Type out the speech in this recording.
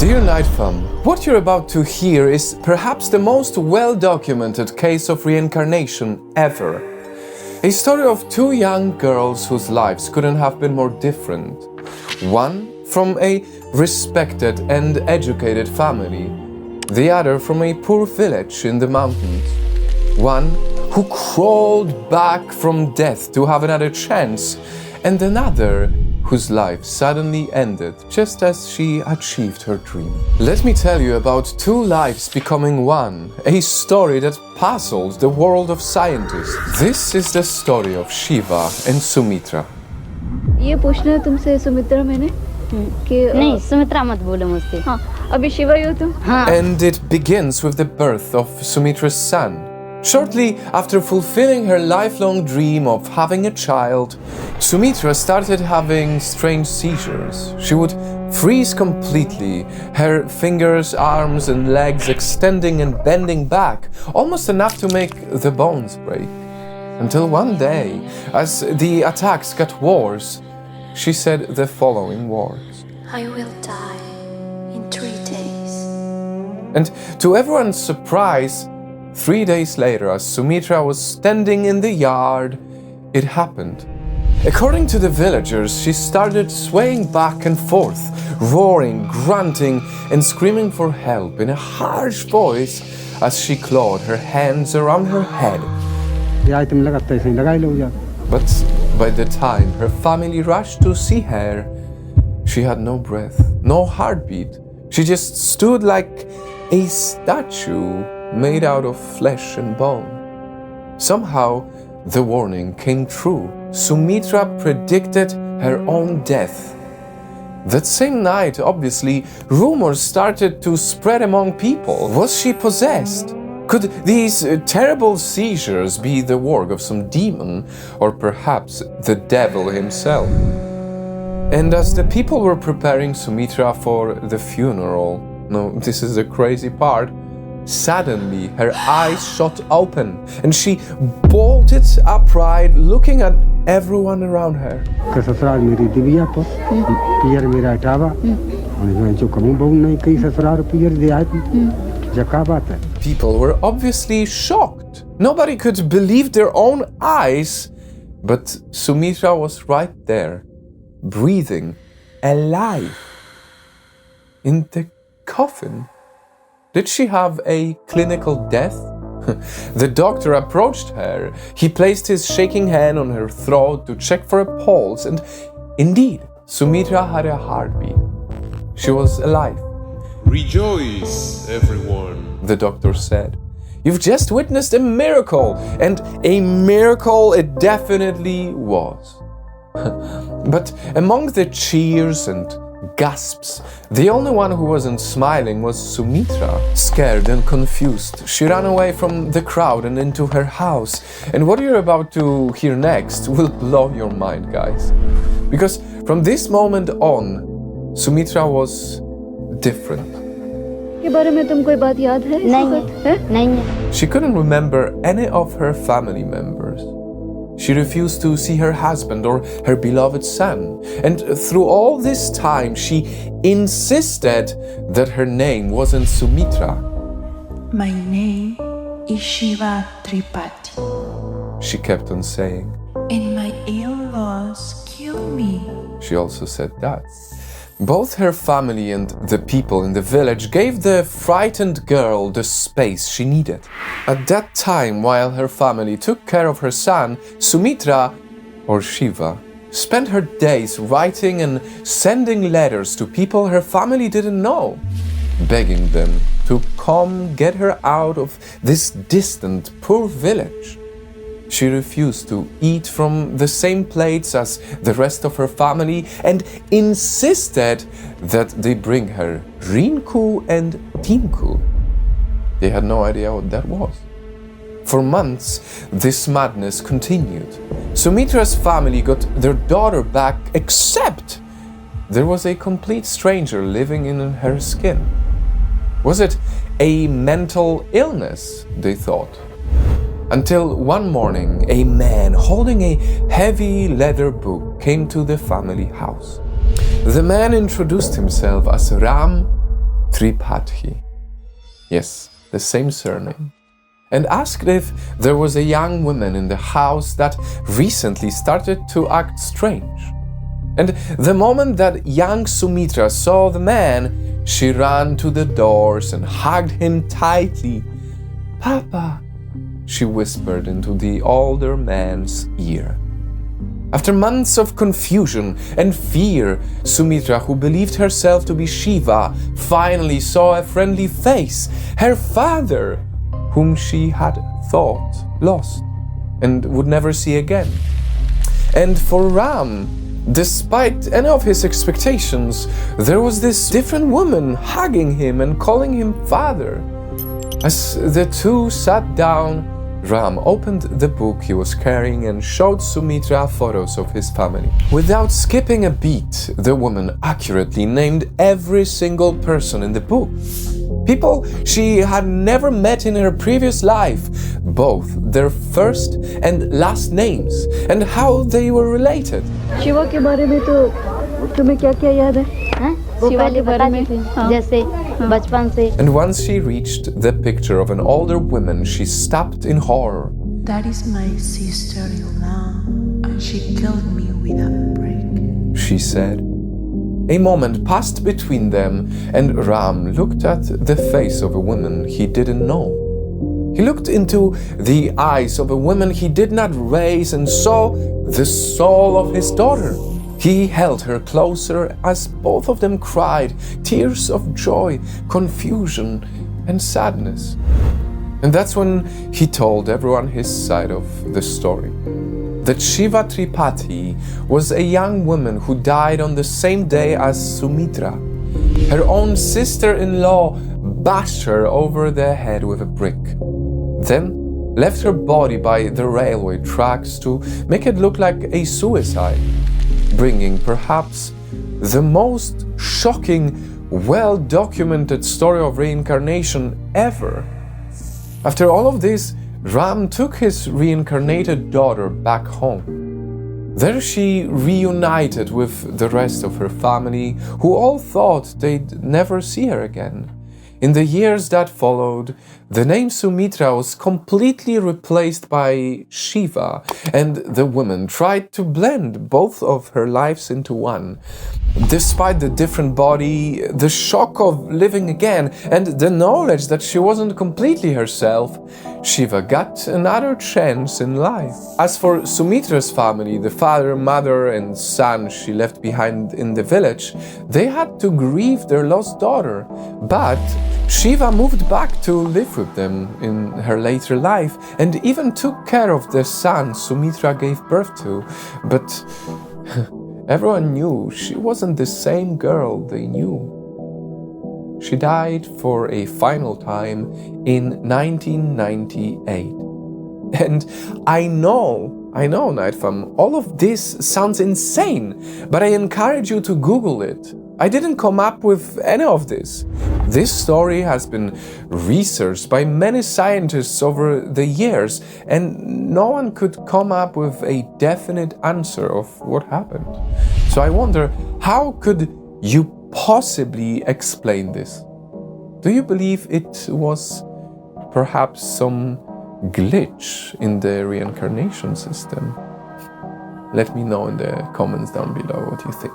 Dear Nightfam, what you're about to hear is perhaps the most well-documented case of reincarnation ever. A story of two young girls whose lives couldn't have been more different. One from a respected and educated family, the other from a poor village in the mountains. One who crawled back from death to have another chance, and another whose life suddenly ended just as she achieved her dream. Let me tell you about two lives becoming one, a story that puzzled the world of scientists. This is the story of Shiva and Sumitra. ये पूछना है तुमसे सुमित्रा मैंने कि नहीं सुमित्रा मत बोलो मुझसे हाँ अभी शिवा ही हो तुम हाँ And it begins with the birth of Sumitra's son. Shortly after fulfilling her lifelong dream of having a child, Sumitra started having strange seizures. She would freeze completely, her fingers, arms and legs extending and bending back, almost enough to make the bones break. Until one day, as the attacks got worse, she said the following words. I will die in 3 days. And to everyone's surprise, 3 days later, as Sumitra was standing in the yard, it happened. According to the villagers, she started swaying back and forth, roaring, grunting, and screaming for help in a harsh voice as she clawed her hands around her head. But by the time her family rushed to see her, she had no breath, no heartbeat. She just stood like a statue made out of flesh and bone. Somehow, the warning came true. Sumitra predicted her own death. That same night, obviously, rumors started to spread among people. Was she possessed? Could these terrible seizures be the work of some demon, or perhaps the devil himself? And as the people were preparing Sumitra for the funeral, no, this is the crazy part, suddenly her eyes shot open and she bolted upright, looking at everyone around her. People were obviously shocked. Nobody could believe their own eyes. But Sumitra was right there, breathing, alive, in the coffin. Did she have a clinical death? The doctor approached her. He placed his shaking hand on her throat to check for a pulse, and indeed, Sumitra had a heartbeat. She was alive. Rejoice, everyone, the doctor said. You've just witnessed a miracle, and a miracle it definitely was. But among the cheers and gasps, the only one who wasn't smiling was Sumitra. Scared and confused, she ran away from the crowd and into her house. And what you're about to hear next will blow your mind, guys. Because from this moment on, Sumitra was different. के बारे में तुम कोई बात याद है? नहीं। She couldn't remember any of her family members. She refused to see her husband or her beloved son. And through all this time, she insisted that her name wasn't Sumitra. My name is Shiva Tripathi. She kept on saying. And my in-laws kill me. She also said that. Both her family and the people in the village gave the frightened girl the space she needed. At that time, while her family took care of her son, Sumitra, or Shiva, spent her days writing and sending letters to people her family didn't know, begging them to come get her out of this distant, poor village. She refused to eat from the same plates as the rest of her family and insisted that they bring her Rinku and Tinku. They had no idea what that was. For months, this madness continued. Sumitra's family got their daughter back, except there was a complete stranger living in her skin. Was it a mental illness, they thought? Until one morning, a man holding a heavy leather book came to the family house. The man introduced himself as Ram, Tripathi. Yes, the same surname. And asked if there was a young woman in the house that recently started to act strange. And the moment that young Sumitra saw the man, she ran to the doors and hugged him tightly. "Papa," she whispered into the older man's ear. After months of confusion and fear, Sumitra, who believed herself to be Shiva, finally saw a friendly face, her father, whom she had thought lost and would never see again. And for Ram, despite any of his expectations, there was this different woman hugging him and calling him father. As the two sat down, Ram opened the book he was carrying and showed Sumitra photos of his family. Without skipping a beat, the woman accurately named every single person in the book. People she had never met in her previous life, both their first and last names, and how they were related. Shiva के बारे में तो तुम्हें क्या-क्या याद है? हाँ? वो शिवा के के बारे बता में? देती हाँ। जैसे बचपन से And once she reached the picture of an older woman, she stopped in horror. That is my sister-in-law, and she killed me with a brick. She said. A moment passed between them, and Ram looked at the face of a woman he didn't know. He looked into the eyes of a woman he did not raise and saw the soul of his daughter. He held her closer as both of them cried tears of joy, confusion, and sadness. And that's when he told everyone his side of the story. That Shiva Tripathi was a young woman who died on the same day as Sumitra. Her own sister-in-law bashed her over the head with a brick. Then left her body by the railway tracks to make it look like a suicide, bringing perhaps the most shocking, well-documented story of reincarnation ever. After all of this, Ram took his reincarnated daughter back home. There she reunited with the rest of her family, who all thought they'd never see her again. In the years that followed, the name Sumitra was completely replaced by Shiva, and the woman tried to blend both of her lives into one. Despite the different body, the shock of living again, and the knowledge that she wasn't completely herself, Shiva got another chance in life. As for Sumitra's family, the father, mother, and son she left behind in the village, they had to grieve their lost daughter. But Shiva moved back to live with them in her later life and even took care of the son Sumitra gave birth to. But everyone knew she wasn't the same girl they knew. She died for a final time in 1998. And I know, Nightfam, all of this sounds insane, but I encourage you to Google it. I didn't come up with any of this. This story has been researched by many scientists over the years, and no one could come up with a definite answer of what happened. So I wonder, how could you possibly explain this? Do you believe it was perhaps some glitch in the reincarnation system? Let me know in the comments down below what you think.